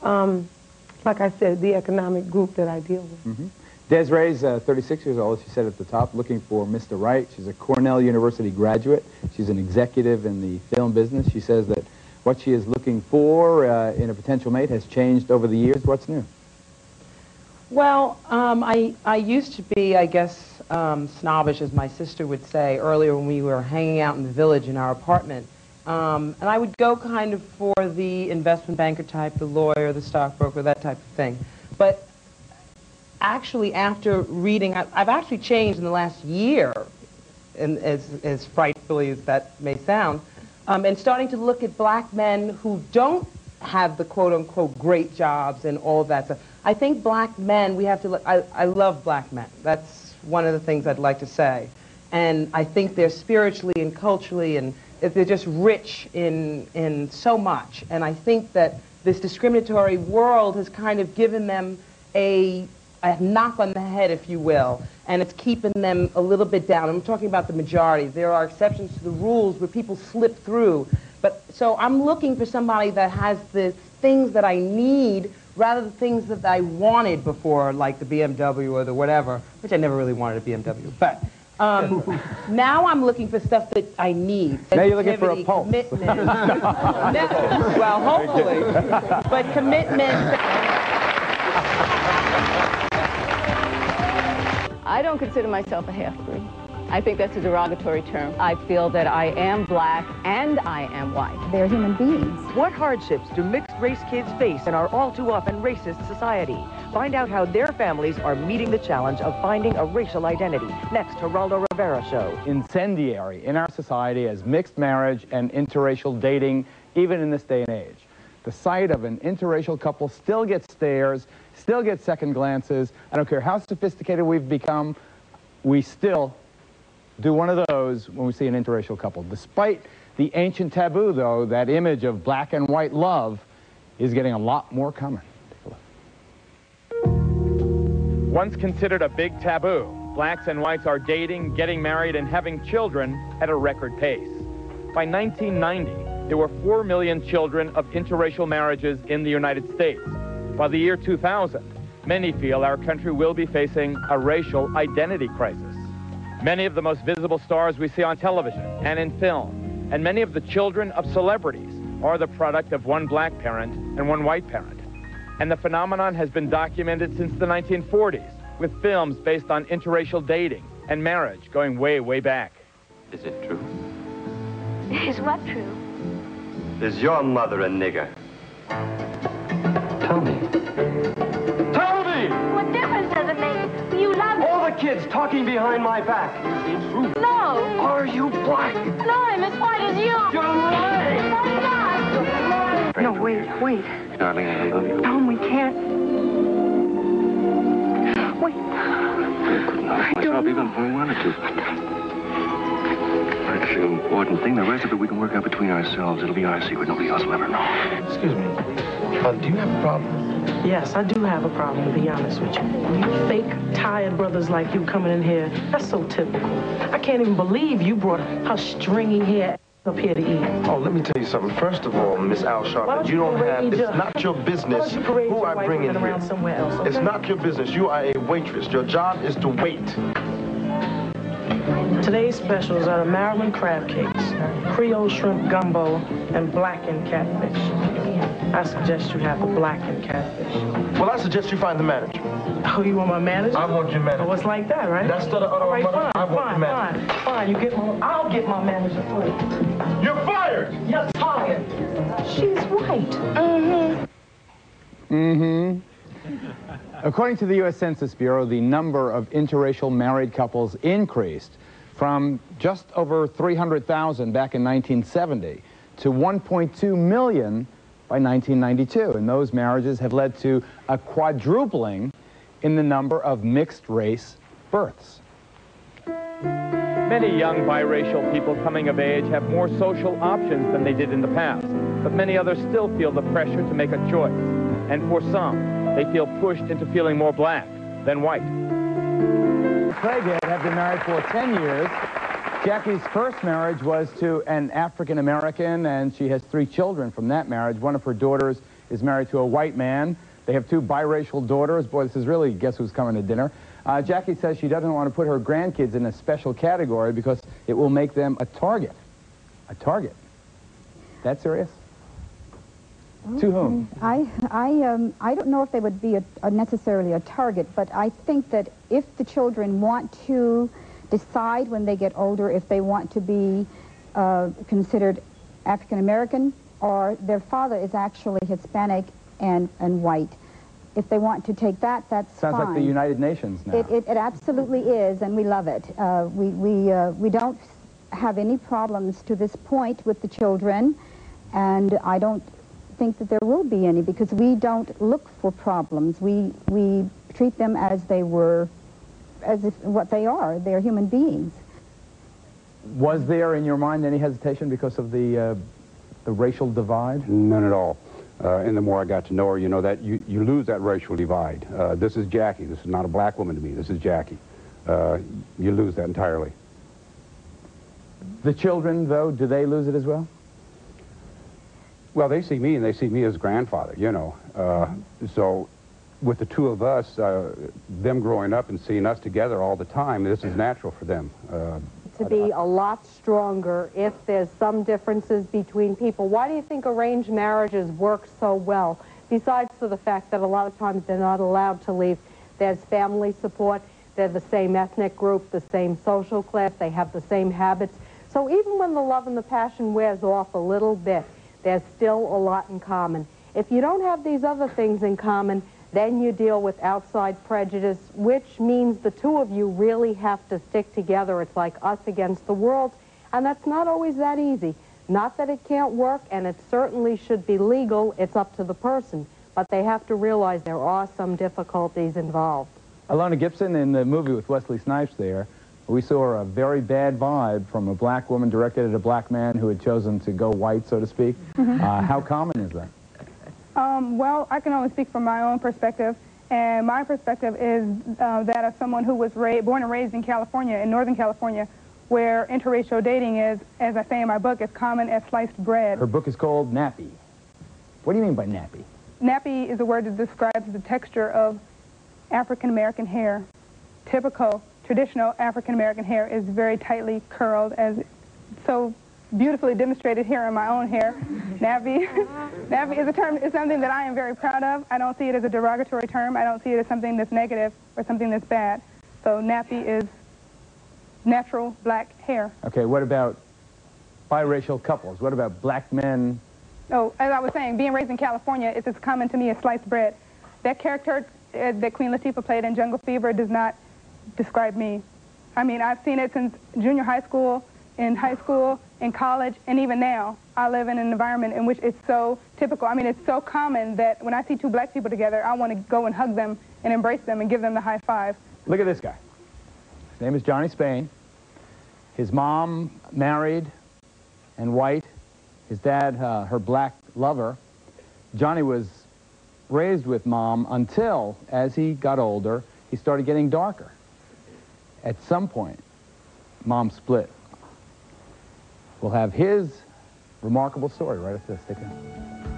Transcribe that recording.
Like I said, the economic group that I deal with. Mm-hmm. Desiree's 36 years old, she said at the top, looking for Mr. Right. She's a Cornell University graduate. She's an executive in the film business. She says that what she is looking for in a potential mate has changed over the years. What's new? Well, I used to be, I guess, snobbish, as my sister would say, earlier when we were hanging out in the village in our apartment. And I would go kind of for the investment banker type, the lawyer, the stockbroker, that type of thing. But actually, after reading, I've actually changed in the last year, and as frightfully as that may sound, and starting to look at black men who don't have the quote-unquote great jobs and all of that stuff. I think black men, we have to look, I love black men. That's one of the things I'd like to say. And I think they're spiritually and culturally, and they're just rich in so much. And I think that this discriminatory world has kind of given them a knock on the head, if you will, and it's keeping them a little bit down. I'm talking about the majority. There are exceptions to the rules where people slip through. But so I'm looking for somebody that has the things that I need rather than things that I wanted before, like the BMW or the whatever, which I never really wanted a BMW. But now I'm looking for stuff that I need. Now you're looking for a pulse. Commitment. Well, hopefully. But commitment. I don't consider myself a half-breed. I think that's a derogatory term. I feel that I am black and I am white. They're human beings. What hardships do mixed-race kids face in our all-too-often racist society? Find out how their families are meeting the challenge of finding a racial identity. Next, Geraldo Rivera Show. Incendiary in our society as mixed marriage and interracial dating, even in this day and age. The sight of an interracial couple still gets stares, still gets second glances. I don't care how sophisticated we've become, we still do one of those when we see an interracial couple. Despite the ancient taboo, though, that image of black and white love is getting a lot more common. Take a look. Once considered a big taboo, blacks and whites are dating, getting married, and having children at a record pace. By 1990, there were 4 million children of interracial marriages in the United States. By the year 2000, many feel our country will be facing a racial identity crisis. Many of the most visible stars we see on television and in film, and many of the children of celebrities are the product of one black parent and one white parent. And the phenomenon has been documented since the 1940s, with films based on interracial dating and marriage going way, way back. Is it true? Is what true? Is your mother a nigger? Tell me. Tell me! What difference does it make? You love me. All the kids talking behind my back. Is it true? No. Are you black? No, I'm as white as you. You're lying. No, I'm not. No, wait. Darling, I love you. Tom, we can't. Wait. I couldn't help myself even if I wanted to. It's an important thing. The rest of it we can work out between ourselves. It'll be our secret. Nobody else will ever know. Excuse me. Do you have a problem? Yes, I do have a problem, to be honest with you. You fake, tired brothers like you coming in here, that's so typical. I can't even believe you brought her stringy hair up here to eat. Oh, let me tell you something. First of all, Miss Al Sharpton, you don't have, it's not your business who I bring in here. Somewhere else, okay? It's not your business. You are a waitress. Your job is to wait. Today's specials are the Maryland crab cakes, Creole shrimp gumbo, and blackened catfish. I suggest you have the blackened catfish. Well, I suggest you find the manager. Oh, you want my manager? I want your manager. Oh, it's like that, right? That's the other money. I want the manager. Fine. You get my, I'll get my manager for you. You're fired! You're fired. She's white. According to the U.S. Census Bureau, the number of interracial married couples increased from just over 300,000 back in 1970 to 1.2 million by 1992. And those marriages have led to a quadrupling in the number of mixed-race births. Many young biracial people coming of age have more social options than they did in the past, but many others still feel the pressure to make a choice. And for some, they feel pushed into feeling more black than white. Craighead have been married for 10 years. Jackie's first marriage was to an African-American, and she has 3 children from that marriage. One of her daughters is married to a white man. They have 2 biracial daughters. Boy, this is really guess who's coming to dinner. Jackie says she doesn't want to put her grandkids in a special category because it will make them a target. A target. That serious? To whom? I don't know if they would be necessarily a target, but I think that if the children want to decide when they get older if they want to be considered African American or their father is actually Hispanic and white, if they want to take that, that's fine. Sounds like the United Nations now. It absolutely is, and we love it. We don't have any problems to this point with the children, and I don't think that there will be any because we don't look for problems. We treat them as they were, as if what they are. They're human beings. Was there in your mind any hesitation because of the racial divide? None at all. And the more I got to know her, you know, that you lose that racial divide. This is Jackie. This is not a black woman to me. This is Jackie. You lose that entirely. The children, though, do they lose it as well? Well, they see me, and they see me as grandfather, you know. So with the 2 of us, them growing up and seeing us together all the time, this is natural for them. To be a lot stronger if there's some differences between people. Why do you think arranged marriages work so well? Besides for the fact that a lot of times they're not allowed to leave. There's family support, they're the same ethnic group, the same social class, they have the same habits. So even when the love and the passion wears off a little bit, there's still a lot in common. If you don't have these other things in common, then you deal with outside prejudice, which means the 2 of you really have to stick together. It's like us against the world, and that's not always that easy. Not that it can't work, and it certainly should be legal. It's up to the person, but they have to realize there are some difficulties involved. Alona Gibson, in the movie with Wesley Snipes there, we saw a very bad vibe from a black woman directed at a black man who had chosen to go white, so to speak. How common is that? Well, I can only speak from my own perspective, and my perspective is that of someone who was born and raised in California, in Northern California, where interracial dating is, as I say in my book, as common as sliced bread. Her book is called Nappy. What do you mean by nappy? Nappy is a word that describes the texture of African-American hair. Typical, traditional African-American hair is very tightly curled, as so beautifully demonstrated here in my own hair. Nappy. Nappy is a term, is something that I am very proud of. I don't see it as a derogatory term. I don't see it as something that's negative or something that's bad. So nappy is natural black hair. Okay, what about biracial couples? What about black men? Oh, as I was saying, being raised in California, it's as common to me as sliced bread. That character that Queen Latifah played in Jungle Fever does not describe me. I mean, I've seen it since junior high school, in high school, in college, and even now. I live in an environment in which it's so typical. I mean, it's so common that when I see 2 black people together, I want to go and hug them and embrace them and give them the high five. Look at this guy. His name is Johnny Spain. His mom married and white. His dad, her black lover. Johnny was raised with Mom until, as he got older, he started getting darker. At some point, Mom split. We'll have his remarkable story right after this. Take care.